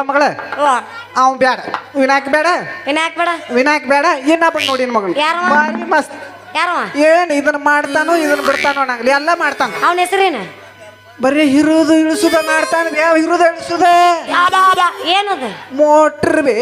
ಮಗಳ ಅವ್ ಬೇಡ ವಿನಾಯಕ್ ಬೇಡ ವಿನಾಯಕ್ ಬೇಡ ಇನ್ನೊಬ್ಬ ನೋಡಿ ಮಗಳು ಭಾರಿ ಮಸ್ತ್ ಏನ್ ಇದನ್ನ ಮಾಡ್ತಾನೋ ಇದನ್ನ ಬಿಡ್ತಾನೋ ಅನ್ನಂಗಿಲ್ಲ ಎಲ್ಲ ಮಾಡ್ತಾನ. ಅವನ ಹೆಸರೇನು? ಬರೀ ಹಿರುದು ಇಳಿಸುದ ಮಾಡ್ತಾನ. ಯಾವ ಹಿರುದ ಇಳಿಸುದ ಏನದ? ಮೋಟ್ರ್ ಬೇ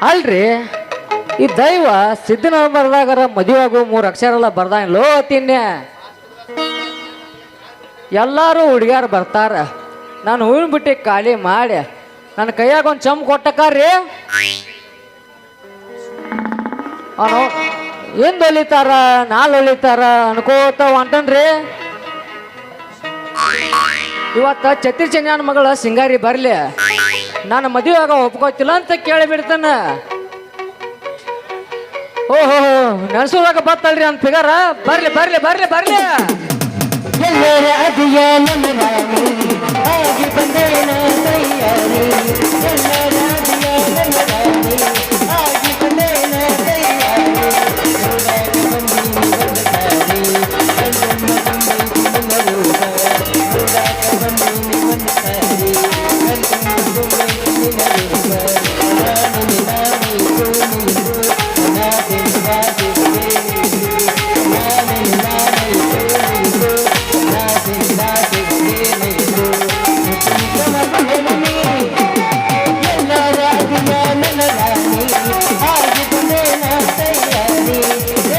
ಅಲ್ರಿ ಈ ದೈವ ಸಿದ್ಧನ ಬರ್ದಾಗಾರ ಮದುವೆ ಆಗೋ 3 ಅಕ್ಷರ ಎಲ್ಲ ಬರ್ದಾನಲ್ಲೋ ತಿನ್ನೆ. ಎಲ್ಲಾರು ಹುಡುಗ್ಯಾರು ಬರ್ತಾರ, ನಾನು ಹೂವಿನ ಬಿಟ್ಟಿ ಖಾಲಿ ಮಾಡಿ ನನ್ನ ಕೈಯಾಗ ಒಂದು ಚಮ್ ಕೊಟ್ಟಕ್ಕಾರ್ರಿ ಅವನು ಹಿಂದ್ ಹೊಲಿತಾರ ನಾಲ್ ಹೊಲಿತಾರ ಅನ್ಕೋತ ಹೊಂಟನ್ರಿ. ಇವತ್ತ ಛತ್ರಿ ಚೆನ್ನ ಮಗಳ ಸಿಂಗಾರಿ ಬರ್ಲಿ, ನಾನು ಮದುವೆ ಆಗ ಒಪ್ಕೋತಿಲ್ಲ ಅಂತ ಕೇಳಿಬಿಡ್ತಾನ. ಓಹೋ ನೆನ್ಸುವಾಗ ಬತ್ತಲ್ರಿ ಅಂತ ಫಿಗರ. ಬರ್ಲಿ ಬರ್ಲಿ ಬರ್ಲಿ ಬರ್ಲಿ ಎಲ್ಲರ ಅದಿಯ ನಮ್ಮ ರಾಣಿ ಆಗಿ ಬಂದೇನ ತಯ್ಯಾರಿ. ಎಲ್ಲರ ಅದಿಯ ನಮ್ಮ ರಾಣಿ ಆಗಿ ಬಂದೇನ ತಯ್ಯಾರಿ. ನೋಡಾಗ ಬಂದೀನಿ ಒಂದು ಸಾರಿ ಕಣ್ಣಮ್ಮ ಬಂದೈತಿ ನನ್ನ ರೂಪ. ನೋಡಾಗ ಬಂದೀನಿ ಒಂದು ಸಾರಿ ಕಣ್ಣಮ್ಮ ಬಂದೈತಿ ನಿನ್ನ ರೂಪ. ರಾಣಿ ನಾನಿ ಕೋನಿರು ನಾದೆ ನಾದೆ ನಾನಿ ನಾನಿ ಕೋನಿರು ನಾದೆ ನಾದೆ ಏನಿರು ಮುತ್ತಿನ ಮಗನಿ. ಎಲ್ಲರ ಅದಿಯ ನನ್ನ ರಾಣಿ ಆಗಿ ಬಂದೇನ ತಯ್ಯಾರಿ.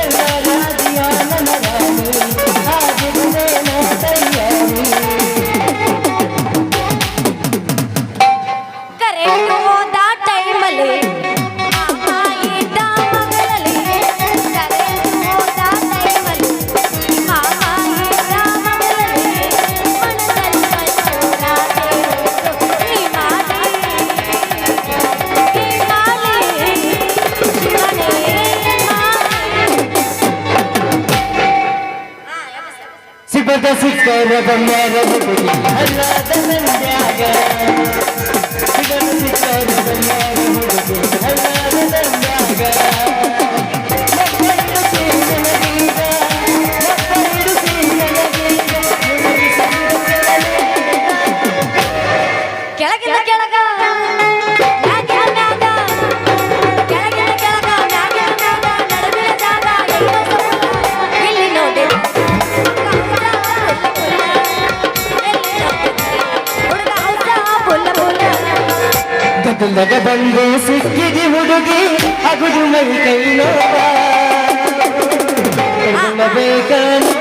ಎಲ್ಲರ ಅದಿಯ ನನ್ನ ರಾಣಿ ಆಗಿ ಬಂದೇನ ತಯ್ಯಾರಿ. ಕರೆಂಟು ಹೋದ ಟೈಮಲ್ಲಿ ಮಾಮ ಇದ್ದ ಮಗಳಲ್ಲಿ. ಕರೆಂಟು ಹೋದ ಟೈಮಲ್ಲಿ ಮಾಮ ಇದ್ದ ಮಗಳಲ್ಲಿ. ಮನದಲ್ಲಿ ಕಳ್ಸೋರಾದೆ ಈ ಮಾಲಿ ಶಿವನೇ ಸಿಬ್ಬದ ಸಿಕ್ಕರ ಬಂಗಾರ ಹುಡುಗಿ ಅಲ್ಲಾದ ನಂದ್ಯಾಗ. ಸಿಗದ ಸಿಕ್ಕರ ಬಂಗಾರ ಹುಡುಗಿ ಅಲ್ಲಾದ ನಂದ್ಯಾಗ. ಮಕ್ಕಳಿಡುಸಿ ನನಗೀಗ ಮಕ್ಕಳಿಡುಸಿ ನನಗೀಗ ಮುಳುಗಿಸಿ ಕೆಳಗಿಂದ ಕೆಳಗ ಮ್ಯಾಗಿನ ಮ್ಯಾಗ. ಕೆಳಗಿಂದ ಕೆಳಗ ಮ್ಯಾಗಿನ ಮ್ಯಾಗ ನಡುವಿನ ಜಾಗ ಎಲ್ಲೋ ಸಮುದ್ರ. ಇಲ್ಲಿ ನೋಡಿ ಹುಡುಗ ಹೌದ ಪುಲ್ಲ ಪುಲ್ಲ. ಗದ್ದಲದ ಬಂದು ಸಿಕ್ಕಿದಿ ಹುಡುಗಿ ಅಗುದು ಮೈ ಕೈ ನೋವ ಬೇಕನು.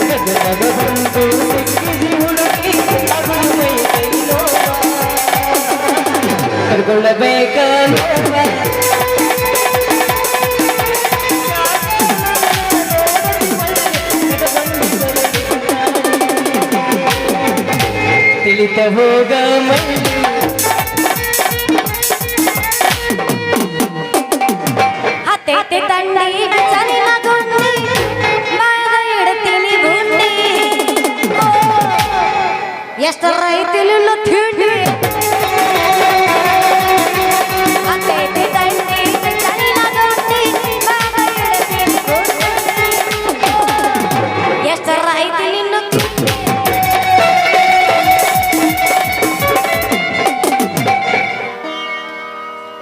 ಗದ್ದಲದ ಬಂದು ಸಿಕ್ಕಿದಿ ಹುಡುಗಿ ಅಗುದು ಮೈ ಕೈ ನೋವ ಕರ್ಕೊಳ್ಳಬೇಕನು. ತಿಳಿತ ಹೋಗ ಮೈ ಹತ್ತೈತೆ ತಂಡಿ ಸರಿನ ಗುಂಡಿ ಬಾಗ ಇಡ್ತೀನಿ ಗುಂಡಿ. ಎಷ್ಟರ ಐತಿಲಿಲ್ಲ ತಿಂಡಿ. ಹತ್ತೈತೆ ತಂಡಿ ಸರಿನ ಗುಂಡಿ ಬಾಗ ಇಡ್ತೀನಿ ಗುಂಡಿ. ಎಷ್ಟರ ಐತಿಲಿಲ್ಲ ತಿಂಡಿ.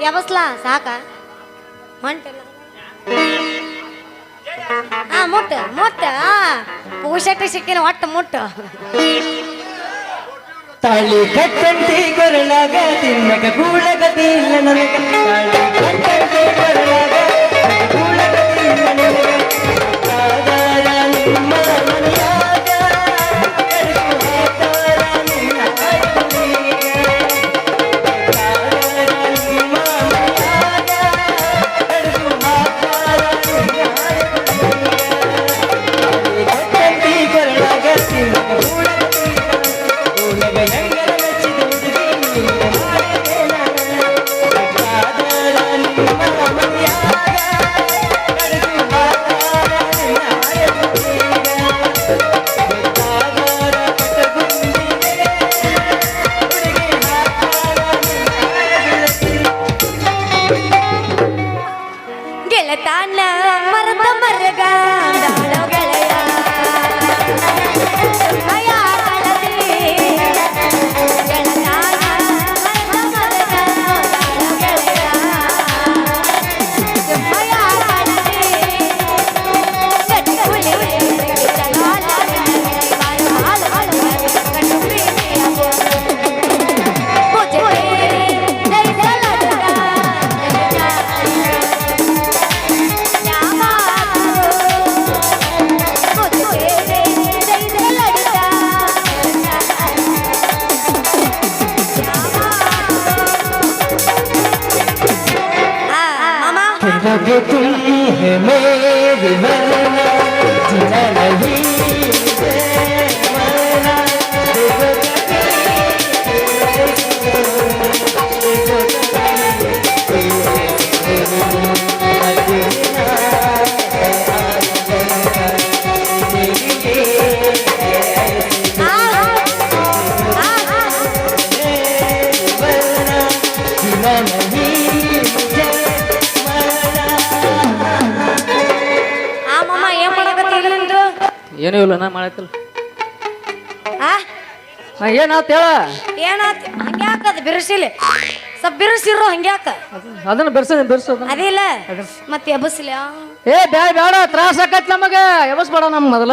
ಯಾವಸ್ಲಾ ಸಾಕ ಹೊಂಟಲ್ಲ. ಮುಟ್ಟ ಮುಟ್ಟ ಪೂಷಟ್ಟಿ ಸಿಕ್ಕಿನ ಒಟ್ಟು ಮುಟ್ಟು. ತಾಳಿ ಕಟ್ಟಂತೆ ಕೊರಳಾಗ ತಿನ್ನಕ ಕೂಳಗತಿಲ್ಲ ನನಗ. ತಾಳಿ ಕಟ್ಟಂತೆ ಕೊರಳಾಗ ಕೂಳಗತಿಲ್ಲ ನನಗ. ಆಧಾರ ನಿಮ್ಮ ಮನೆಯಾಗ ಕಡುಕು ಹಾಕಾರ ನಿನ್ನ ಅಡುಗೆಗೆ. ಆಧಾರ ನಿಮ್ಮ ಮನೆಯಾಗ लगे तुम है मेरी वरना जीना नहीं मुझे मरना देखो ಏನೂ ಇಲ್ಲ ನಾ ಮಾಡತ್ತಿಲ್ಲ ನಾ ಏನಾತ ಹೇಳ ಏನಾತ್ ಹಂಗ್ಯಾಕದ ಬಿರುಸಿಲಿ ಸ್ವಲ್ಪ ಬಿರುಸಿರು ಹಂಗ್ಯಾಕ ಅದನ್ನ ಬೆರ್ಸೋದು ಅದಿಲ್ಲ ಮತ್ತೆ ಎಬಸ್ಲಿ ಏ ಬೇಡ ತ್ರಾಸ ಆಕತ್ ನಮಗ ಎಬಸ್ಬೇಡ ನಮ್ ಮೊದಲ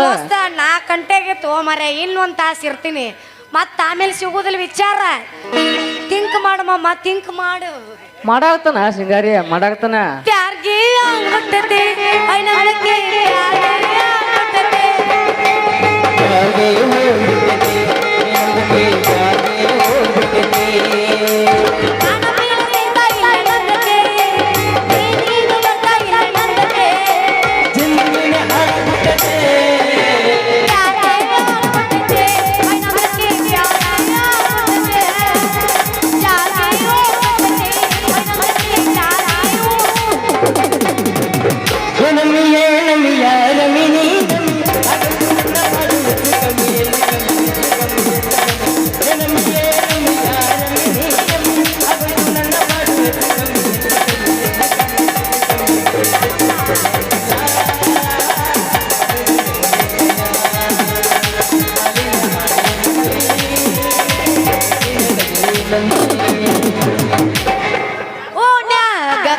4 ಗಂಟೆಗೆ ತೋಮರೆ ಇನ್ನೊಂದ್ ತಾಸು ಇರ್ತೀನಿ ಮತ್ತ ಆಮೇಲೆ ಸಿಗುದಿಲ್ಲ ವಿಚಾರ ಥಿಂಕ್ ಮಾಡು ಮಮ್ಮ ಥಿಂಕ್ ಮಾಡು ಮಾಡಾಕತ್ತಾನ ಸಿಂಗಾರಿ ಮಾಡಾಕತ್ತಾನ ಪ್ಯಾರ್ಗೆ ಆಗ್ಬಿಟ್ಟತೆ ಐನಕ್ಕೆ ಪ್ಯಾರ್ಗೆ ಆಗ್ಬಿಟ್ಟತೆ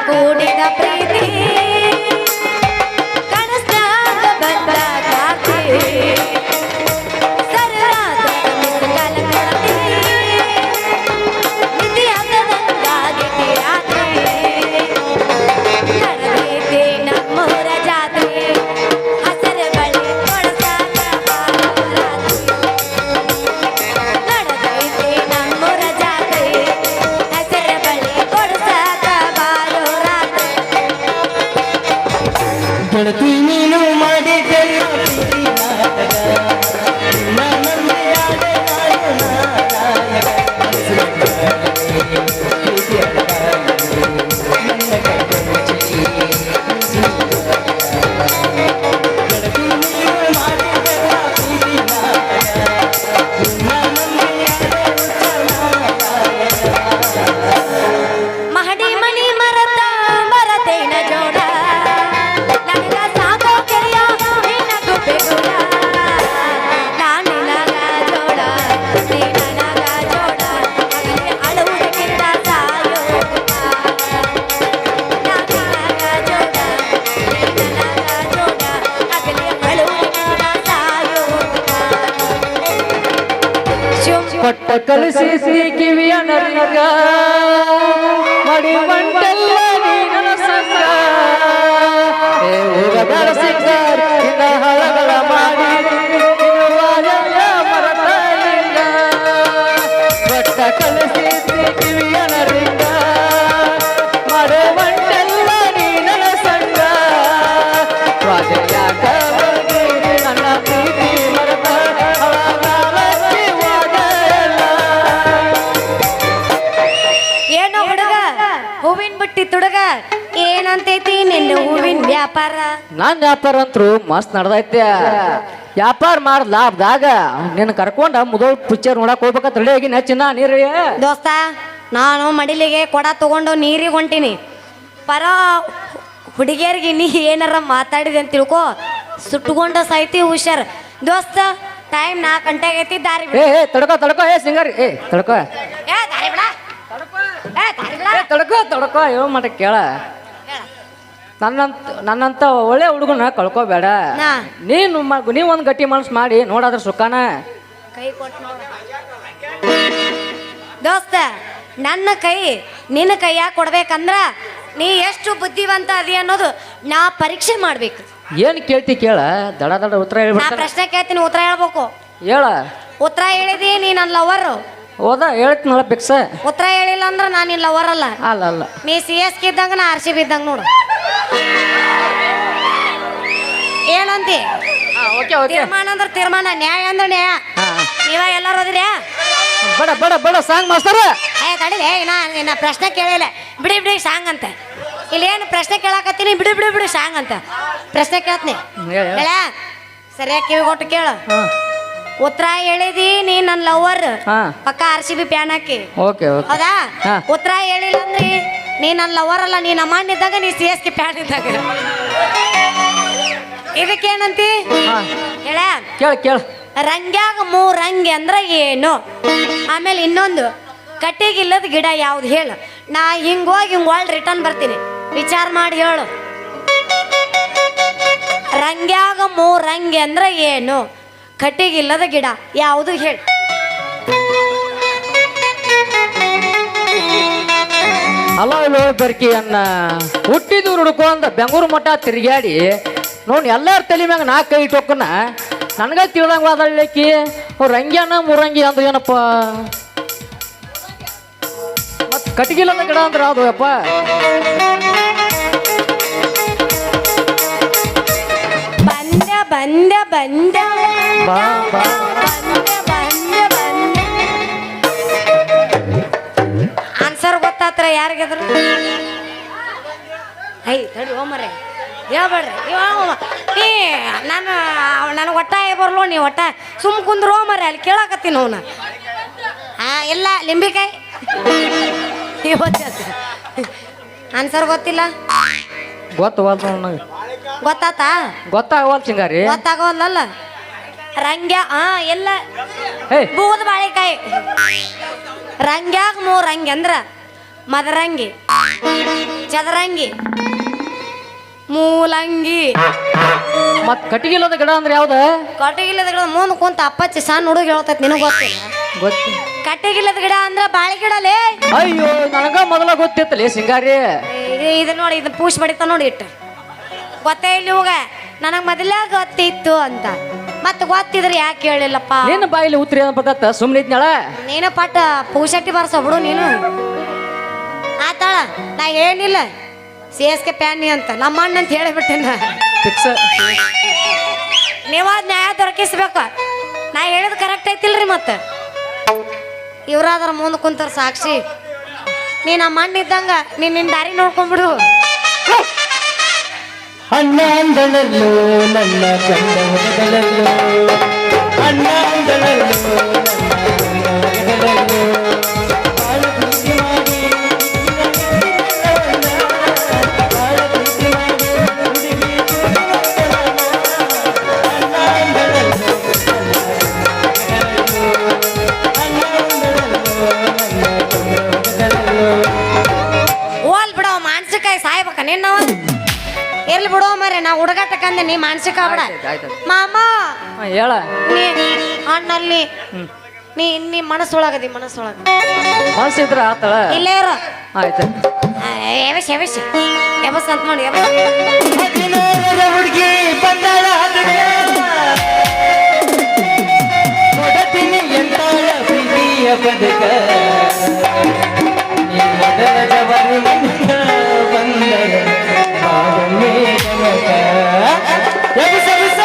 ಕೂಡಿದ ಪ್ರೀತಿ ಕನಸ್ನಾಗ ಬಂದ ಕಾತಿ ಸರಳಾದ ಮಿಸಕಾಲ ಕಡತಿ ನಿಧಿ ಹತ್ತದಂಗಾಗಿತಿ ರಾತ್ರಿ ನಡೆದೈತಿ ನಮ್ಮೂರ ಜಾತ್ರೆ ಹಸರ ಬಳಿ ಕೊಡಸಾಕ ನಡೆದೈತಿ ನಮ್ಮೂರ ಜಾತ್ರೆ ಹಸರ ಬಳಿ ಕೊಡಸಾಕ ಗೆಳತಿ ನೀನು ಮಾಡಿದ್ದೆಲ್ಲ ಮಹಡಿ ಮಣಿ ಮರತ ಮರತೇನ ಜೋಡ ನನಗ ಸಾಕೋ ಕೆರೆಯ ನಿನಗೂ ಬೇಗುಡ ನಾನಿನಗ ಜೋಡ ನೀ ನನಗ ಜೋಡ ಮಗನೇ ಅಳುವುದಕ್ಕಿಂತ ಸಾಯೋ ನಾನಿನಗ ಜೋಡ ನೀ ನನಗ ಜೋಡ ಮಗನೇ ಅಳುವುದಕ್ಕಿಂತ ಸಾಯೋ ಕೊಟ್ಟ ಕಲಿಸಿ ಕಿವಿಯ ನರಿಗ ಮಡಿ ಮಂಟಲ್ಲ ನೀನ ಸಂಗ ಹೋಗದಾರ ಸಿಂಗಾರ ಇನ್ನ ಹಳಗಳ ಮಾಡಿ ಮರತಲಿಂಗ ಕೊಟ್ಟ ಕಲಿಸಿ ಕಿವಿಯ ನರಿಗ ಮಡಿ ಮಂಟಲ್ಲ ನೀನ ಸಂಗ ವಾದಯಾಕ ನನ್ನ ಪ್ರೀತಿ ಮರತ ಏನೋ ಹುಡುಗ ಹೂವಿನ ಬುಟ್ಟಿ ತುಡುಗ ಏನಂತೈತಿ ನಿನ್ನ ಹೂವಿನ ವ್ಯಾಪಾರ ನಾನ್ ವ್ಯಾಪಾರ ಅಂತರು ಮಸ್ತ್ ನಡ್ದೈತೆ ವ್ಯಾಪಾರ ಮಾಡ್ ಲಾಭದಾಗ ನಿನ್ನ ಕರ್ಕೊಂಡ ಮುದೋಳ್ ಪಿಕ್ಚರ್ ನೋಡಕ್ ಹೋಗ್ಬೇಕಂತ ರೆಡಿ ಆಗಿ ನೆಚ್ಚಿನ ನೀರೇ ದೋಸ್ತ ನಾನು ಮಡಿಲಿಗೆ ಕೊಡ ತಗೊಂಡು ನೀರಿಗೆ ಹೊಂಟೀನಿ ಪರ ಹುಡುಗಿಯರಿಗೆ ನೀ ಏನಾರ ಮಾತಾಡಿದೆ ಅಂತ ತಿಳ್ಕೊ ಸುಟ್ಟುಕೊಂಡ ಸಾಯ್ತಿ ಹುಷಾರ್ ದೋಸ್ತ ಟೈಮ್ 4 ಗಂಟೆಗೆ ಐತಿ ದಾರಿ ಬಿಡ ಏ ತಡ್ಕೋ ಏ ಸಿಂಗಾರಿ ಏ ತಡ್ಕೋ ಏ ದಾರಿ ಬಿಡ ಏ ದಾರಿ ಬಿಡ ತಡ್ಕೋ ಏನು ಮಾಡ ಕೇಳ ನನ್ನಂತ ಒಳ್ಳೆ ಹುಡುಗನ ಕಳ್ಕೋಬೇಡ ನಾ ನೀ ಒಂದ್ ಗಟ್ಟಿ ಮನ್ಸ್ ಮಾಡಿ ನೋಡಾದ್ರ ಸುಖಾನ ಕೈ ಕೊಟ್ಟು ನೋಡ ದೋಸ್ತ ನನ್ನ ಕೈ ನಿನ್ನ ಕೈಯಾಗ ಕೊಡ್ಬೇಕಂದ್ರ ನೀ ಎಷ್ಟು ಬುದ್ಧಿವಂತ ಅದಿ ಅನ್ನೋದು ನಾ ಪರೀಕ್ಷೆ ಮಾಡ್ಬೇಕು ಏನ್ ಕೇಳ್ತಿ ಕೇಳ ದಡ ಉತ್ತರ ನಾ ಹೇಳ್ಬಿಡ್ತಾರ ಪ್ರಶ್ನೆ ಕೇಳ್ತೀನಿ ಉತ್ತರ ಹೇಳ್ಬೇಕು ಹೇಳ ಉತ್ತರ ಹೇಳಿದಿ ನೀ ನನ್ನ ಲವರ್ ಹೋದ ಹೇಳ್ತೀನಲ್ಲ ಪಿಕ್ಸ ಉತ್ತರ ಹೇಳಿಲ್ಲ ಅಂದ್ರ ನಾನು ನಿನ್ನ ಲವರ್ ಅಲ್ಲ ಅಲ್ಲ ನೀ CSK ಇದ್ದಂಗ ನಾ RCB ಇದ್ದಂಗ ನೋಡು ಏನಂತಿ ಓಕೆ ಓಕೆ ತೀರ್ಮಾನ ಅಂದ್ರೆ ತೀರ್ಮಾನ, ನ್ಯಾಯ ಅಂದ್ರೆ ನ್ಯಾಯ. ನೀವ ಎಲ್ಲಾರು ಅದಿರಿ? ಬಡ ಬಡ ಬಡ ಸಾಂಗ್ ಮಾಸ್ತರ. ತಡಿಲೆ, ಇನ್ನ ಪ್ರಶ್ನೆ ಕೇಳಿಲ್ಲ. ಬಿಡಿ ಬಿಡಿ ಸಾಂಗ್ ಅಂತ. ಇಲ್ಲೇನು ಪ್ರಶ್ನೆ ಕೇಳಾಕತ್ತೀನಿ, ಬಿಡಿ ಬಿಡಿ ಬಿಡಿ ಸಾಂಗ್ ಅಂತ. ಪ್ರಶ್ನೆ ಕೇಳ್ತೀನಿ, ಹೇಳ ಸರಿಯಾಗಿ ಕಿವಿ ಕೊಟ್ಟು ಕೇಳು. ಉತ್ತರ ಹೇಳಿದಿ ನೀ ನನ್ನ ಲವರ್, ಪಕ್ಕ RCB ಪ್ಯಾನ್ ಹಾಕಿ. ಓಕೆ ಓಕೆ ಹೌದಾ? ಉತ್ತರ ಹೇಳಿಲ್ಲ ಅಂದ್ರಿ ನೀ ನನ್ನ ಲವರ್ ಅಲ್ಲ, ನೀ ನಮ್ಮಣ್ಣ ಇದ್ದಾಗ, ನೀ CSK ಪ್ಯಾನ್ ಇದ್ದಾಗ. ಇದಕ್ಕೇನಂತಿ ಹೇಳ? ಕೇಳ ಕೇಳ. ರಂಗ್ಯಾಗ ಮೂರಂಗಿ ಅಂದ್ರೆ ಏನು? ಆಮೇಲೆ ಇನ್ನೊಂದು, ಕಟ್ಟಿಗಿಲ್ಲದ ಗಿಡ ಯಾವ್ದು ಹೇಳು? ನಾ ಹಿಂಗೋಗಿ ಹಿಂಗ್ ರಿಟರ್ನ್ ಬರ್ತೀನಿ, ವಿಚಾರ ಮಾಡಿ ಹೇಳು. ರಂಗ್ಯಾಗ ಮೂರಂಗಿ ಅಂದ್ರೆ ಏನು? ಕಟ್ಟಿಗಿಲ್ಲದ ಗಿಡ ಯಾವುದು ಹೇಳು? ಹಲೋ ಬರ್ಕಿ ಅನ್ನ ಹುಟ್ಟಿದ್ದು ಹುಡ್ಕೊಂಡ ಬೆಂಗಳೂರು ಮಠ ತಿರುಗಾಡಿ ನೋಡಿ ಎಲ್ಲಾರ ತಲೆ ಮ್ಯಾಗ ನಾ ಕೈ ಇಟ್ಟೋಕನ ನನಗ ತಿಳ್ದಂಗ ವಾದಳ್ಳಿಕಿ ರಂಗ್ಯಾನ ಮುರಂಗಿ ಅಂದ್ರೆ ಏನಪ್ಪ? ಮತ್ ಕಟ್ಟಿಗಿಲ್ಲದ ಗಿಡ ಅಂದ್ರೆ ಅದು ಯಪ್ಪ. ಬಂದೆ ಬಂದೆ ಬಂದೆ ಬಾ ಬಾ ಬಂದೆ ಬಂದೆ. ಆನ್ಸರ್ ಗೊತ್ತಾತ್ರ ಯಾರಿಗಾದ್ರು? ಐ ತಡಿ ಹೋಮರೆ ಹೇಳ್ಬೇಡ್ರಿ. ನೀ ನನಗೆ ಒಟ್ಟ ಬರ್ಲೋ, ನೀ ಒಟ್ಟ ಸುಮ್ ಕುಂದ್ರು ಹೋಮರೆ, ಅಲ್ಲಿ ಕೇಳಾಕತ್ತೀನಿ ಅವನ. ಇಲ್ಲ ಲಿಂಬಿಕಾಯಿ. ಆನ್ಸರ್ ಗೊತ್ತಿಲ್ಲ? ಗೊತ್ತವಲ್ತ ನನಗೆ. ಗೊತ್ತಾತಾ? ಗೊತ್ತಾಗವಲ್ ಚಿಂಗಾರಿ. ಗೊತ್ತಾಗವಲ್ಲ. ರಂಗ್ಯ ಎಲ್ಲ ಹೇ ಬೂದ ಬಾಳೆಕಾಯಿ. ರಂಗ್ಯಾಗ ಮೂರಂಗಿ ಅಂದ್ರ ಮದರಂಗಿ, ಚದರಂಗಿ, ಮೂಲಂಗಿ. ಮತ್ ಕಟ್ಟಿಗಿಲ್ಲದ ಗಿಡ ಅಂದ್ರೆ ಯಾವ್ದ? ಕಟ್ಟಿಗಿಲ್ಲದ ಗಿಡ ಮುಂದೆ ಕುಂತ ಅಪ್ಪಚ್ಚಿ ಸಣ್ಣ ಹುಡುಗ ಹೇಳ್ತೈತಿ, ನಿನಗೆ ಗೊತ್ತಿಲ್ಲ? ಗೊತ್ತಿ. ಕಟ್ಟಿಗಿಲ್ಲದ ಗಿಡ ಅಂದ್ರ ಬಾಳೆ ಗಿಡಲೇ. ಅಯ್ಯೋ ನನಗ ಮೊದಲ ಗೊತ್ತಿತ್ತಲೇ ಸಿಂಗಾರಿ. ಇದು ನೋಡಿ, ಇದನ್ನ ಪೂಸ್ ಬಡಿತ ನೋಡಿ ಇಟ್ಟು. ಗೊತ್ತೇ ಇಲ್ಲ ಇವಾಗ, ನನಗೆ ಮೊದಲ ಗೊತ್ತಿತ್ತು ಅಂತ. ಮತ್ತೆ ಗೊತ್ತಿದ್ರೆ ಯಾಕೆ ಹೇಳಿಲ್ಲಪ್ಪ? ನಿನ್ನ ಬಾಯಿಲಿ ಉತ್ರಿ ಬತ್ತ ಸುಮ್ಮನೆ ಇದ್ನಾಳ. ನೀನು ಪಟ್ಟ ಪೂಸಟ್ಟಿ ಬರ್ಸ ಬಿಡು ನೀನು. ಆತಾಳ, ನಾ ಹೇಳಿಲ್ಲ CSK ಪ್ಯಾನಿ ಅಂತ, ನಮ್ಮ ಅಣ್ಣ ಅಂತ ಹೇಳಿಬಿಟ್ಟೆನ. ಫಿಕ್ಸ್. ನೀವು ಅದ್ ನ್ಯಾಯ ದೊರಕಿಸ್ಬೇಕು. ನಾ ಹೇಳಿದ್ ಕರೆಕ್ಟ್ ಐತಿಲ್ರಿ? ಮತ್ತೆ ಇವ್ರಾದ್ರ ಮುಂದೆ ಕುಂತಾರ ಸಾಕ್ಷಿ. ನೀ ನಮ್ಮ ಅಣ್ಣ ಇದ್ದಂಗ ನಿನ್ನ ದಾರಿ ನೋಡ್ಕೊಂಡ್ಬಿಡು. ಅಣ್ಣ ಅಂದಳಲ್ಲೋ ನನ್ನ ಚಂದ ಹೊರಗಳಲ್ಲೋ, ಅಣ್ಣ ಅಂದಳಲ್ಲೋ ನನ್ನ ಹೊರಗಳಲ್ಲೋ, ಬಾಳ ಪ್ರೀತಿ ಮಾಡಿ ಬಾಳ ಪ್ರೀತಿ ಮಾಡಿ ಹುಡುಗಿ ಅಣ್ಣ ಅಂದಳಲ್ಲೋ ಅಣ್ಣ ಅಂದಳಲ್ಲೋ ನನ್ನ ಚಂದ ಹೊರಗಳಲ್ಲೋ. ಹೋಲ್ ಬಿಡೋ ಮಾನಸಿಕಾಯಿ ಸಾಯ್ಬೇಕ ನಿನ್ನವ. ಇರ್ಲಿ ಬಿಡೋ ಮರೆ, ನಾ ಹುಡುಗಾಟಕ್ಕಂದೆ, ನೀ ಮಾನಸಿಕ ಬಿಡ. ಮಾಮ ಹೇಳ. ನೀ ಅಣ್ಣಲ್ಲಿ ನೀ ಮನಸ್ಸೊಳಗದಿ, ಮನಸ್ಸೊಳಗ ಮನ್ಸಿದ್ರ ಆತಳ. ಇಲ್ಲೇ ಇರೋ. ಆಯ್ತು. ಎವಸ್ ಎವಸ್ ಎವಸ್ ಅಂತ ನೋಡಿ. ಹದಿನೇಳರ ಹುಡುಗಿ ಬಂದಾಳ ಹದಿನೇ, ಕೊಡತೀನಿ ಎಂತಾಳ ಪ್ರೀತಿಯ ಬದುಕ, ನೀ ಮೊದಲ ಜವರಿ ಮನುಷ್ಯ ಬಂದರೆ ಬಾವನ್ನೇ ಕನಕ. ಎಬ್ಬಿಸ ಎಬ್ಬಿಸ.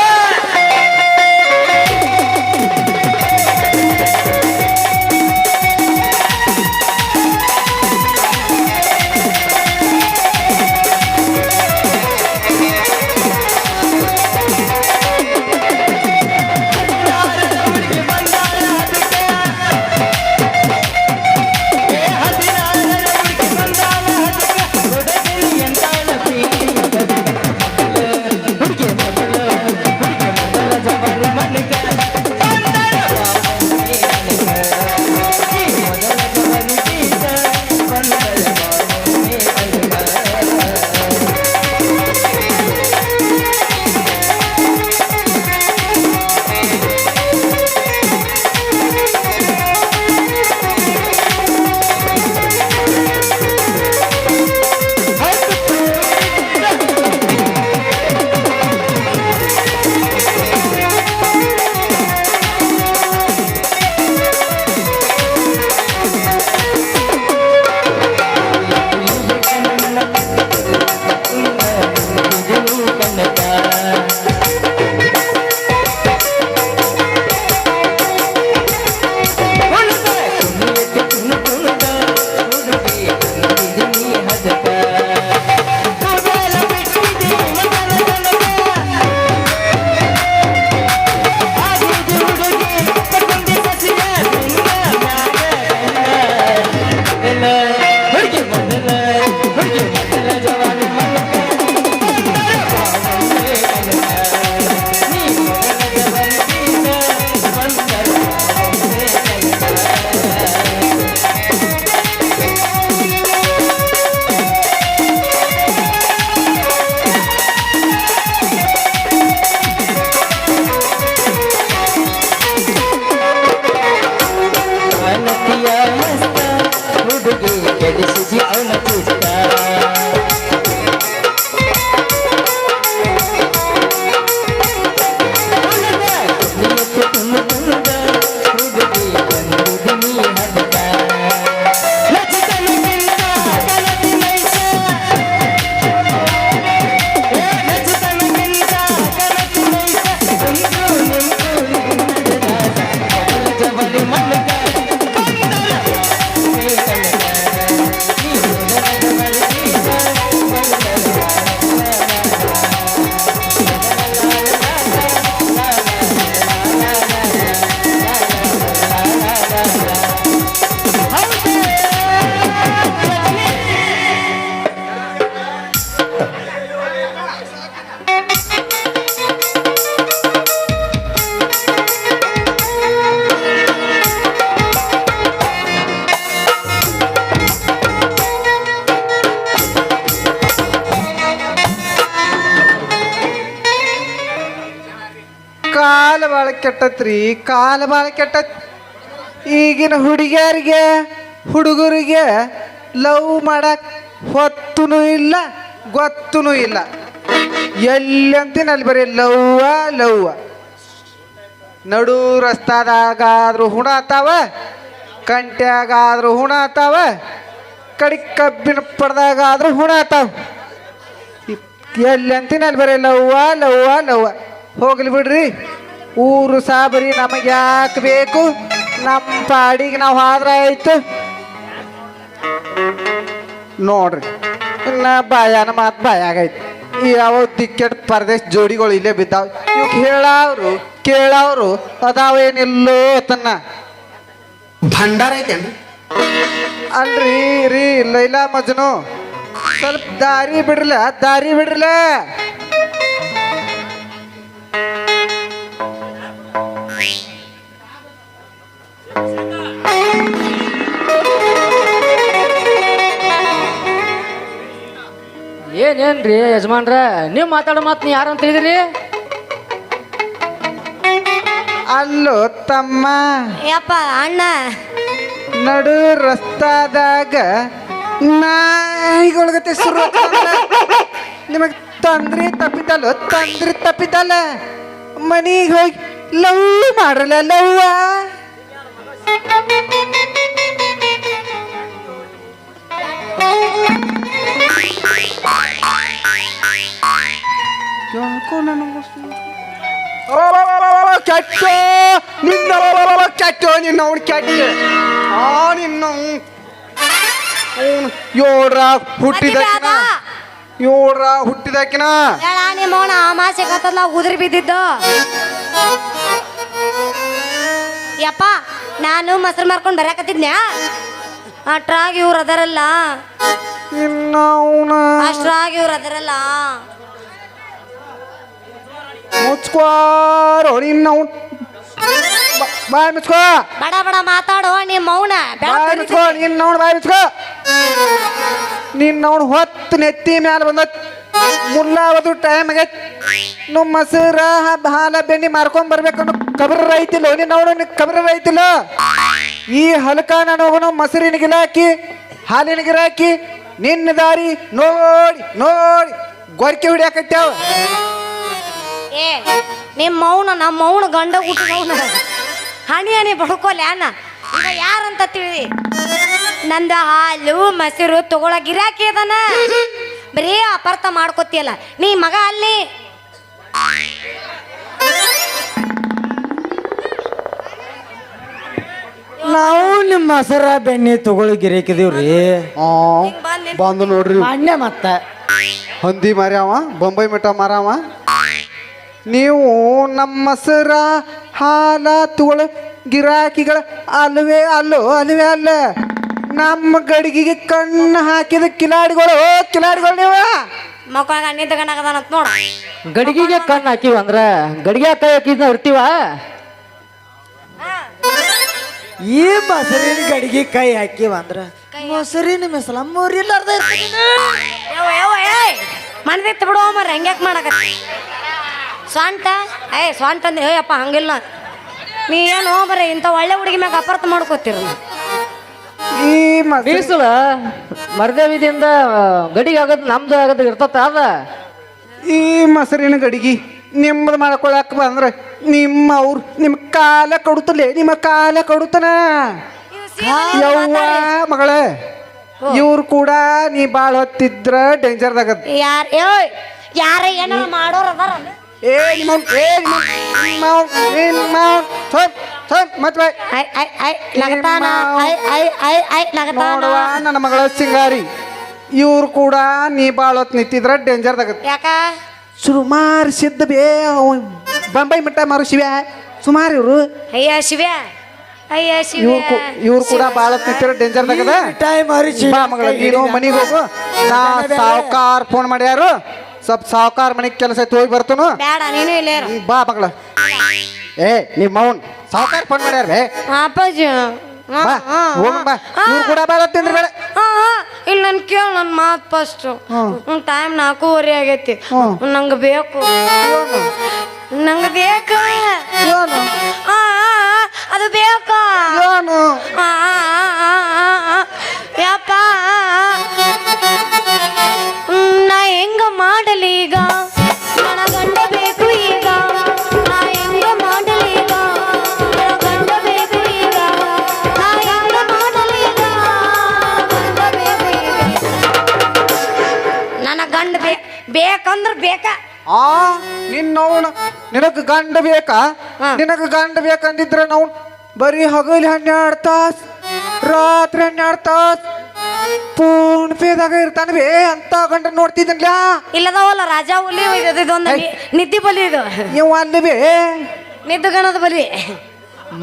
ಭಾಳ ಕೆಟ್ಟತ್ರಿ, ಕಾಲ ಭಾಳ ಕೆಟ್ಟತ್. ಈಗಿನ ಹುಡುಗಿಯರಿಗೆ ಹುಡುಗರಿಗೆ ಲವ್ ಮಾಡಕ್ ಹೊತ್ತೂ ಇಲ್ಲ ಗೊತ್ತೂ ಇಲ್ಲ. ಎಲ್ಲಿ ಅಂತೀನಿ ಅಲ್ಲಿ ಬರೀ ಲವ್ವ ಲವ್ವ. ನಡು ರಸ್ತಾದಾಗಾದ್ರೂ ಹುಣ ಆತಾವ, ಕಂಟ್ಯಾಗಾದ್ರೂ ಹುಣ ಆತಾವ, ಕಡಿ ಕಬ್ಬಿನ ಪಡ್ದಾಗಾದ್ರೂ ಹುಣ ಆತಾವ. ಎಲ್ಲಿ ಅಂತೀನಿ ಅಲ್ಲಿ ಬರೀ ಲವ್ವ ಲವ್ವ ಲವ್ವ. ಹೋಗ್ಲಿ ಬಿಡ್ರಿ, ಊರು ಸಾಬರಿ ನಮಗೆ ಯಾಕೆ ಬೇಕು, ನಮ್ಮ ಪಾಡಿಗೆ ನಾವು ಆದ್ರೆ ಆಯ್ತು. ನೋಡ್ರಿ ಇನ್ನ ಬಾಯಾನ ಮಾತು ಬಾಯಾಗೈತಿ. ಯಾವ ದಿಕ್ಕೆಟ್ ಪರದೇಶ ಜೋಡಿಗಳು ಇಲ್ಲೇ ಬಿದ್ದಾವ. ಇವ್ ಕೇಳವ್ರು ಅದಾವೇನಿಲ್ಲೋ ತನ್ನ ಭಂಡಾರ ಐತೇನ್ರಿ. ಅಲ್ರಿ ರೀ ಲೈಲಾ ಮಜ್ನು, ಸ್ವಲ್ಪ ದಾರಿ ಬಿಡ್ರಲ್ಲ. ಏನೇನ್ರಿ ಯಜಮಾನ್ರ, ನೀವು ಮಾತಾಡೋ ಮಾತು ನೀ ಯಾರಂತ ಹೇಳಿದ್ರಿ? ಅಲ್ಲೋ ತಮ್ಮ, ಯಪ್ಪ ಅಣ್ಣ, ನಡು ರಸ್ತಾದಾಗ ನಾಯಿಗೊಳಗತ್ತೆ ಶುರು. ನಿಮಗೆ ತೊಂದ್ರೆ ತಪ್ಪಿತಲ್ಲ, ಮನಿಗೆ ಹೋಗಿ ಲವ್ ಮಾಡ್ರಲ್ಲ. ಲವ್ವ ಹುಟ್ಟಿದಾಕಿನ ನಿಮ್ಮವನ ಆಮಾಸೆ ಕತ್ತಲ್ಲ ಉದುರಿ ಬಿದ್ದಿದ್ದು. ಯಪ್ಪ ನಾನು ಮೊಸರು ಮಾರ್ಕೊಂಡು ಬರಕತ್ತಿದ್ನ್ಯಾ, ಅಷ್ಟ್ರಾಗಿ ಇವ್ರು ಅದರಲ್ಲ, ಅಷ್ಟ್ರಾಗಿ ಇವ್ರು ಅದರಲ್ಲ. ಮುಚ್ಕೋರೋ ನಿನ್ನ ಬಾಯ್ ಮುಚ್ಕೋ, ಬಡ ಬಡ ಮಾತಾಡೋ ನಿಮ್ಮ ಮೌನ. ಬಾಯ್ ಮುಚ್ಕೋ, ಬಾಯ್ ಮುಚ್ಕೋ. ನಿನ್ನವನು ಹೊತ್ತು ನೆತ್ತಿ ಮ್ಯಾಲ ಬಂದತ್. ಮುಲ್ಲಾವದು ಟೈಮ್ ಆಗೈತಿ. ನಮ್ಮ ಮೊಸರ ಹಾಲ ಬೆಣ್ಣಿ ಮಾರ್ಕೊಂಡ್ ಬರ್ಬೇಕನ್ನೋ ಕಬ್ರ ರೈತಿಲ್ಲ. ನಿನ್ನವನು ಕಬ್ರ ರೈತಿಲ್ಲ. ಈ ಹಲಕ ನನಗನು ಮೊಸರಿನ ಗಿರಾಕಿ, ಹಾಲಿನ ಗಿರಾಕಿ, ನಿನ್ನ ದಾರಿ ನೋಡಿ ಗೊರಕೆ ಹಿಡಿಯಾಕತ್ಯಾವ. ಏ ನಿಮ್ಮ ಮೌನ ನಮ್ಮ ಮೌನ ಗಂಡ ಊಟ ಮೌನ ಹಣಿ ಬಡ್ಕೋಲ್ಲ ಅನ್ನ. ಈಗ ಯಾರಂತ ತಿಳಿ, ನಂದ ಹಾಲು ಮೊಸರು ತಗೊಳ ಗಿರಾಕಿ ಅದನ, ಬರೀ ಅಪಾರ್ಥ ಮಾಡ್ಕೋತಿಯಲ್ಲ ನೀ ಮಗ. ಅಲ್ಲಿ ನಾವು ನಿಮ್ಮ ಮೊಸರ ಬೆಣ್ಣೆ ತಗೊಳ್ಳಿ ಗಿರೇಕಿದೀವ್ರಿ. ಬಂದು ನೋಡ್ರಿ ಅಣ್ಣೆ ಮತ್ತ ಹಂದಿ ಮಾರ್ಯಾವ, ಬೊಂಬೈ ಮಿಠ ಮಾರವ. ನೀವು ನಮ್ಮ ಮೊಸರ ಹಾಲ ತಗೊಳ ಗಿರಾಕಿಗಳ ಅಲ್ವೇ ಅಲ್ಲ. ನಮ್ಮ ಗಡಿಗೆಗೆ ಕಣ್ಣು ಹಾಕಿದ ಕಿಲಾಡಿಗಳು ನೀವು. ಮಕ್ಕಳಾಗ ಅಣ್ಣಿ ತಗೊಂಡಾಗದಾನಂತ ನೋಡ. ಗಡಿಗೆಗೆ ಕಣ್ಣು ಹಾಕಿವ ಅಂದ್ರ ಗಡಿಗೆ ಕೈ ಹಾಕಿದ್ನ ಇರ್ತೀವ. ಈ ಮೊಸರಿನ ಗಡಿಗೆ ಕೈ ಹಾಕಿವ ಅಂದ್ರ ಮೊಸರಿನ ಮೆಸಲ ಮೂರಿಲ್ಲಾರ್ದ ಮನದಿತ್ತು ಬಿಡು ಮರ ಹೆಂಗ್ಯಾಕೆ ಮಾಡಕತ್ತ ಸ್ವಂತ. ಸ್ವಂತ ಅಂದ್ರೆ ಅಪ್ಪ ಹಂಗಿಲ್ಲ. ನೀ ಏನು ಬರೀ ಇಂಥ ಒಳ್ಳೆ ಹುಡುಗಿ ಮ್ಯಾಗ ಅಪಾರ್ಥ ಮಾಡ್ಕೋತೀರ. ಈ ಮೀಸಲ ಮರದೇವಿದಿಂದ ಗಡಿಗೆ ಆಗೋದು ನಮ್ದು ಆಗೋದು ಇರ್ತತ. ಅದ ಈ ಮೊಸರಿನ ಗಡಿಗೆ ನಿಮ್ಮದು ಮಾಡ್ಕೊಳಕ್ ಬಂದ್ರೆ ನಿಮ್ಮ ಕಾಲ ಕೊಡುತ್ತಾನ. ಯವ್ವ ಮಗಳ, ಇವ್ರು ಕೂಡ ನೀ ಬಾಳ್ ಹೊತ್ತಿದ್ರ ಡೇಂಜರ್ದಾಗ. ಯಾರ ಏನೋ ಮಾಡೋರ್ ಅದಾರ. ನನ್ನ ಮಗಳ ಸಿಂಗಾರಿ, ಇವ್ರು ಕೂಡ ನೀ ಬಾಳ್ ಹೊತ್ತು ನಿಂತಿದ್ರ ಡೇಂಜರ್ದಾಗ. ಯಾಕ ಸುಮಾರು ಸಿದ್ಧ ಬೇ ಬಂಬೈ ಮಿಟ್ಟ ಮಾರು ಶಿವ್ಯ ಸುಮಾರು ಇವ್ರು. ಅಯ್ಯ ಶಿವ್ಯ ಇವ್ರು ಕೂಡ ಬಾಳ ನಿಂತಿರ ಡೇಂಜರ್ದಾಗದ. ಮಗಳ ನೀನು ಮನಿಗೆ ಹೋಗು. ನಾ ಸಾವುಕಾರ ಫೋನ್ ಮಾಡ್ಯಾರು, ಸ್ವಲ್ಪ ಸಾವುಕಾರ ಮನೆಗೆ ಕೆಲಸ ಐತಿ, ಹೋಗಿ ಬರ್ತನು. ಬೇಡ ನೀನು ಇಲ್ಲೇ ಬಾ ಮಗಳ. ನಿಮ್ಮ ಮೌನ್ ಸಾವುಕಾರ ಫೋನ್ ಮಾಡ್ಯಾರ ಬೇ. ಅಪ್ಪಾಜಿ ಹೋಗ ಬಾ. ಇವ್ರು ಕೂಡ ಬಾಳ ತಿಂದ್ರೆ ಬೇಡ. ಇಲ್ಲಿ ನನ್ ಕೇಳ ನನ್ ಮಾತು ಫಸ್ಟ್. ಟೈಮ್ 4:30 ಆಗೈತಿ. ನಂಗೆ ಬೇಕು. ಏನು ಅದು ಬೇಕಾ ಏನು ಯಪ್ಪ ನಾ ಹೆಂಗ ಮಾಡಲಿ ಈಗ ನನ್ನ ಗಂಡ ಬೇಕು ಈಗ ನಾ ಹೆಂಗ ಮಾಡಲಿ ಈಗ ನನ್ನ ಗಂಡ ಬೇಕು ಈಗ ನಾ ಹೆಂಗ ಮಾಡಲಿ ಈಗ ಗಂಡ ಬೇಕು ಈಗ ನನ್ನ ಗಂಡ ಬೇಕಂದ್ರ ಬೇಕಾ ನಿನ್ನವನ ನಿನಗ ಗಂಡ ಬೇಕಾ ನಿನಗ ಗಂಡ ಬೇಕಂದಿದ್ರೆ ನಾವು ಬರೀ ಹಗಲಿ 12 ತಾಸ್ ರಾತ್ರಿ 12 ತಾಸ್ ಫೋನ್ ಪೇದಾಗ ಇರ್ತಾನ ಬೇ ಅಂತ ಗಂಡ ನೋಡ್ತಿದ್ದನ್ಲ ಇಲ್ಲದವಲ್ಲ ರಾಜಾ ಹುಲಿ ಇದೊಂದು ನಿದ್ದೆ ಬಲಿ ಇದು ನೀವು ಅಲ್ಲಿ ಬೇ ನಿದ್ದು ಗಣದ ಬಲಿ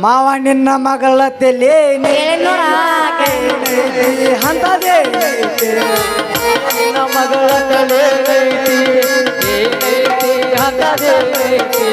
ಮಾವ ನಿನ್ನ ಮಗಳ ತೆಲಿ ನೋಡ ಅಂತದೇ ನಿನ್ನ ಮಗಳ ತಲೆ ಐತಿ, ಏನೈತಿ ಅಂತದೇ ಐತಿ.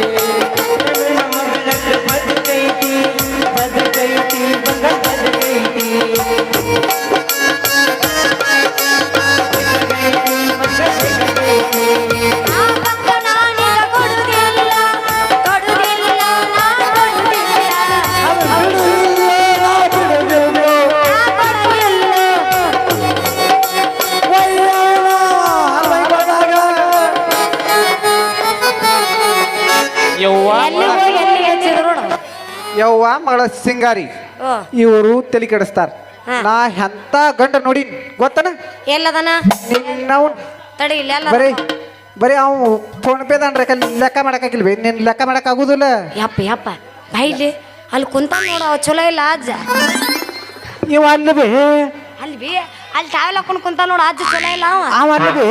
ಯವ್ವ ಮಗಳ ಸಿಂಗಾರಿ ಇವರು ತಲೆ ಕೆಡಿಸ್ತಾರ ನಾ ಎಂತ ಗಂಡ ನೋಡಿ ಗೊತ್ತನ ಎಲ್ಲದನ ನಾವು ತಡಿ ಇಲ್ಲ ಬರೀ ಬರೀ ಅವ್ ಫೋನ್ ಪೇದ ಲೆಕ್ಕ ಮಾಡಕ್ಕಾಗಿಲ್ವೇ ನಿನ್ ಲೆಕ್ಕ ಮಾಡಕ್ ಆಗುದಿಲ್ಲ ಯಪ್ಪ ಯಪ್ಪ ಬೈಲಿ ಅಲ್ಲಿ ಕುಂತ ನೋಡ ಚಲೋ ಇಲ್ಲ ಅಜ್ಜ ಇವ ಅಲ್ಲವೇ ಅಲ್ಲಿ ಬಿ ಅಲ್ಲಿ ಟಾವೆಲ್ ಹಾಕೊಂಡು ಕುಂತ ನೋಡ ಅಜ್ಜ ಚಲೋ ಇಲ್ಲ ಅವ ಅಲ್ಲವೇ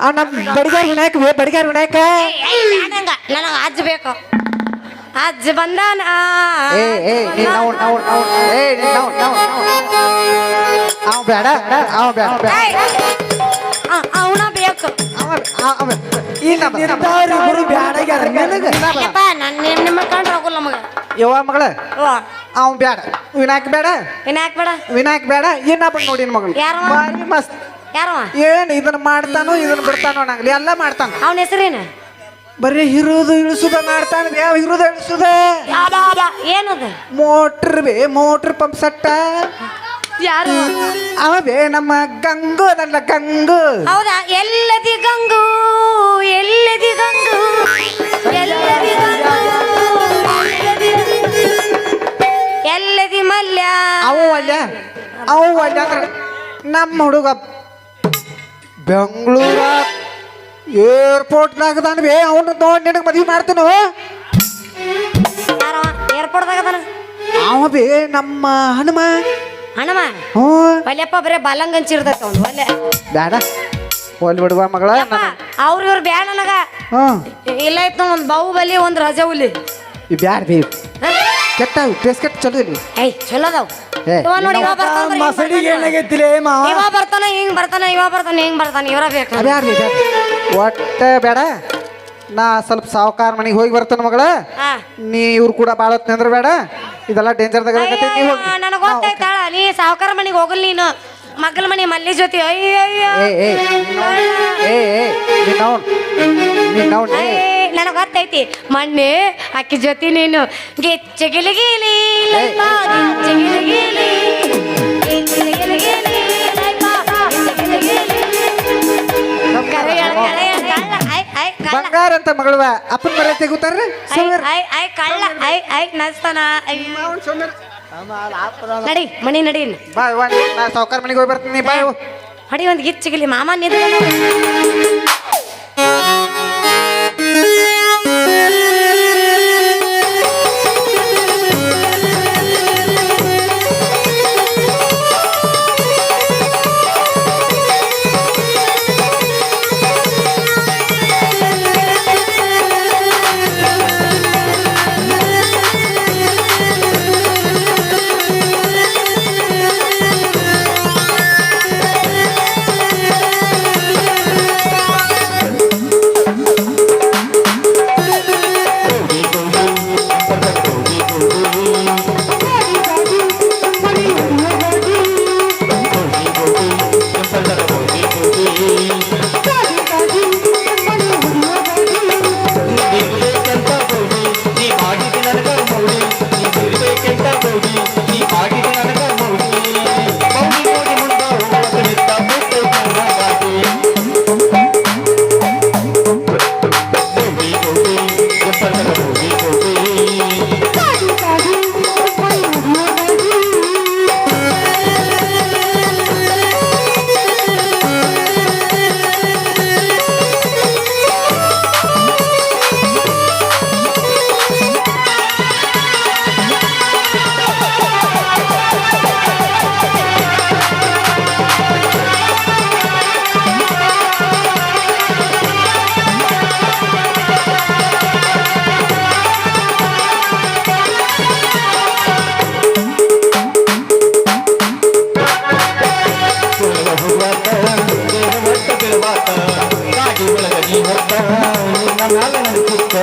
ಅವ್ ನಮ್ ಬಡಿಗಾರ ವಿನಾಯಕ ಬಡಿಗಾರ ವಿನಾಯಕ ನನಗ ಅಜ್ಜ ಬೇಕು ಅಜ್ಜ ಬಂದಾನ ಅವ್ ಬೇಡ ಅವ್ ಬೇಡ ಅವನ ಬೇಕು ಗುರು ಬ್ಯಾಡಗ್ಯಾರ ನನಗ ಯಪ್ಪ ನಿಮ್ಮ ಕಂಡ್ರೆ ಹೋಗಲ್ಲ ಮಗ ಯವ್ವ ಮಗಳ ಅವ್ ಬೇಡ ವಿನಾಯಕ್ ಬೇಡ ಇನ್ಯಾಕ್ ಬೇಡ ವಿನಾಯಕ್ ಬೇಡ ಇನ್ನೊಬ್ಬ ನೋಡಿ ಮಗಳು ಯಾರವ? ಭಾರಿ ಮಸ್ತ್ ಯಾರವ ಏನ್ ಇದನ್ನ ಮಾಡ್ತಾನೋ ಇದನ್ನ ಬಿಡ್ತಾನೋ ನಂಗ್ಲಿ ಎಲ್ಲ ಮಾಡ್ತಾನ ಅವನ ಹೆಸರೇನು ಬರೀ ಹಿರುದು ಇಳಿಸುದ ಮಾಡ್ತಾನ ಯಾವ ಹಿರುದ ಇಳಿಸುದ ಏನದು ಮೋಟ್ರ್ ಬೇ ಮೋಟ್ರ್ ಪಂಪ್ ಸಟ್ಟ ಯಾರು ಅವ ಬೇ ನಮ್ಮ ಗಂಗು ಅದಲ್ಲ ಗಂಗು ಹೌದಾ ಎಲ್ಲದಿ ಗಂಗು ಎಲ್ಲದಿ ಗಂಗು ಎಲ್ಲದಿ ಗಂಗು ಎಲ್ಲದಿ ಮಲ್ಯ ಅವು ಅಲ್ಲ ಅಂದ್ರೆ ನಮ್ಮ ಹುಡುಗ ಬೆಂಗಳೂರ ಏರ್ಪೋರ್ಟ್ನಾಗದಾನ ಬೇ ಅವನು ನೋಡಿ ನಿನಗೆ ಮದುವೆ ಮಾಡ್ತೀನೋ ಯಾರವ ಏರ್ಪೋರ್ಟ್ದಾಗ ಅದಾನ ಅವ ಬೇ ನಮ್ಮ ಹನುಮ ಹಣಮ ಹ್ಞೂ ಒಲ್ಲೆಪ್ಪ ಬರೇ ಬಾಲಂಗ್ ಹಂಚಿರ್ತೈತೆ ಅವ್ನು ಒಲ್ಲೆ ಬೇಡ ಹೋಲ್ ಬಿಡುವ ಮಗಳ ಅವ್ರ ಇವ್ರು ಬ್ಯಾಡ ನನಗ ಹ್ಞೂ ಇಲ್ಲ ಇತ್ತು ಒಂದು ಬಾಹುಬಲಿ ಒಂದು ರಜಾ ಹುಲಿ ಈ ಬ್ಯಾಡ ಬೇ ಕೆಟ್ಟ ಟೇಸ್ಟ್ ಕೆಟ್ಟ ಚಲೋ ಇಲ್ಲಿ ಏಯ್ ಚಲೋ ಅದಾವ್ ಏ, ಇವ ನೋಡಿ ಇವ ಬರ್ತಾನ ಮಸಡಿಗೆ ಏನಾಗೈತಿಲೇ ಮಾವ ಇವ ಬರ್ತಾನ ಹಿಂಗ್ ಬರ್ತಾನ ಇವ ಬರ್ತಾನ ಹಿಂಗ್ ಬರ್ತಾನ ಇವರ ಬೇಕು ಬ್ಯಾಡ ಬೇ ಬ್ಯಾಡ ಒಟ್ಟ ಬೇಡ ನಾ ಸ್ವಲ್ಪ ಸಾವುಕಾರ ಮನೆಗೆ ಹೋಗಿ ಬರ್ತಾನ ಮಗಳ ಹಾ ನೀ ಇವ್ರು ಕೂಡ ಬಾಳ ಹೊತ್ತು ನಿಂದ್ರ ಬೇಡ ಇದೆಲ್ಲ ಡೇಂಜರ್ದಾಗ ನೀ ಹೋಗಿ ನನಗೆ ಗೊತ್ತಾಯ್ತಾಳ ನೀ ಸಾವುಕಾರ ಮನೆಗೆ ಹೋಗಲ್ ನೀನು ಮಗ್ಲ ಮನೆ ಮಲ್ಲಿ ಜೊತೆ ಅಯ್ಯಯ್ಯ ನನಗೆ ಗೊತ್ತೈತಿ ಮೊನ್ನೆ ಅಕ್ಕಿ ಜೊತೆ ನೀನು ಗಿಚ್ಚಗಿಲಿಗಿಲಿ ಗಿಚ್ಚಗಿಲಿಗಿಲಿ ಬಂಗಾರ ಅಂತ ಮಗಳವ ಅಪ್ಪನ ಮರ ತೆಗುತ್ತಾರ ಕಳ್ಳ ಐ ನಸ್ತಾನ ನಡಿ ಮಣಿ ನಡಿ ಬಾ ನಾ ಸಾವುಕಾರ ಮನೆಗೆ ಹೋಗಿ ಬರ್ತೀನಿ ಬಾ ಹೊಡಿ ಒಂದು ಗಿಚ್ಚಗಿಲಿ ಮಾಮ ನಿಂತ ಗಾಡಿ ಒಳಗ ನೀ ಹೊತ್ತ ನಿನ್ನ ಮ್ಯಾಲ ನಡಿಸಿತ್ತ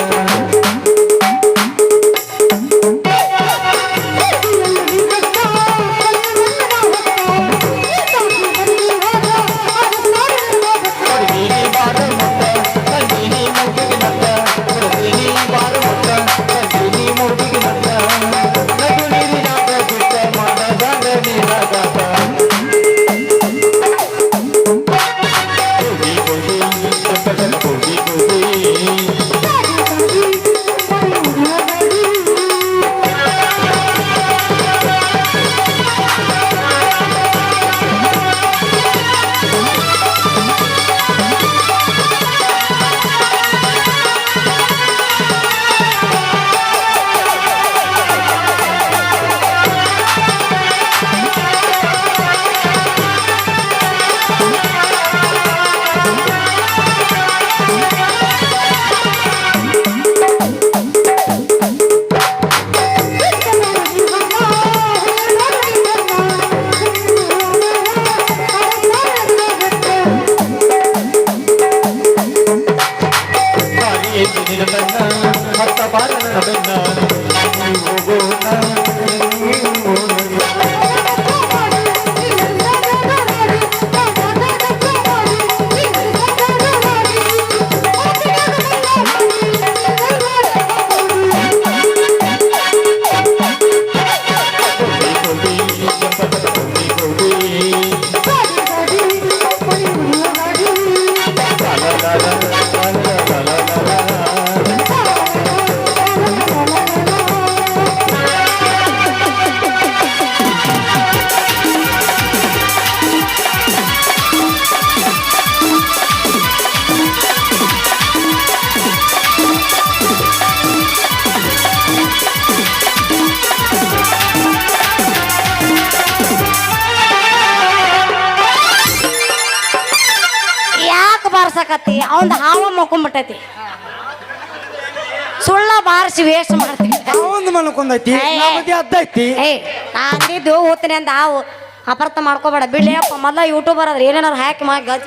ಹತ್ತ ಬಾರ ಬಾರ್ಸಕತ್ತಿ ಅವಂದ ಹಾವ ಮಕ್ಕೊಂಬಿಟ್ಟೈತಿ ಸುಳ್ಳ ಬಾರಿಸಿ ವೇಸ್ಟ್ ಮಾಡ್ತೀವಿ ಒಂದು ಮಲ್ಕೊಂಡೈತಿ ಅದ್ದೈತಿ ಏ ನಾ ಅಂದಿದ್ದು ಹೋಗ್ತೀನಿ ಅಂತ ಹಾವು ಅಪಾರ್ಥ ಮಾಡ್ಕೋಬೇಡ ಬಿಡ್ಲಿ ಅಪ್ಪ ಮೊದಲ ಯೂಟ್ಯೂಬರ್ ಆದ್ರೆ ಏನೇನಾರು ಹಾಕಿ ಮಾಡಿ ಗಜ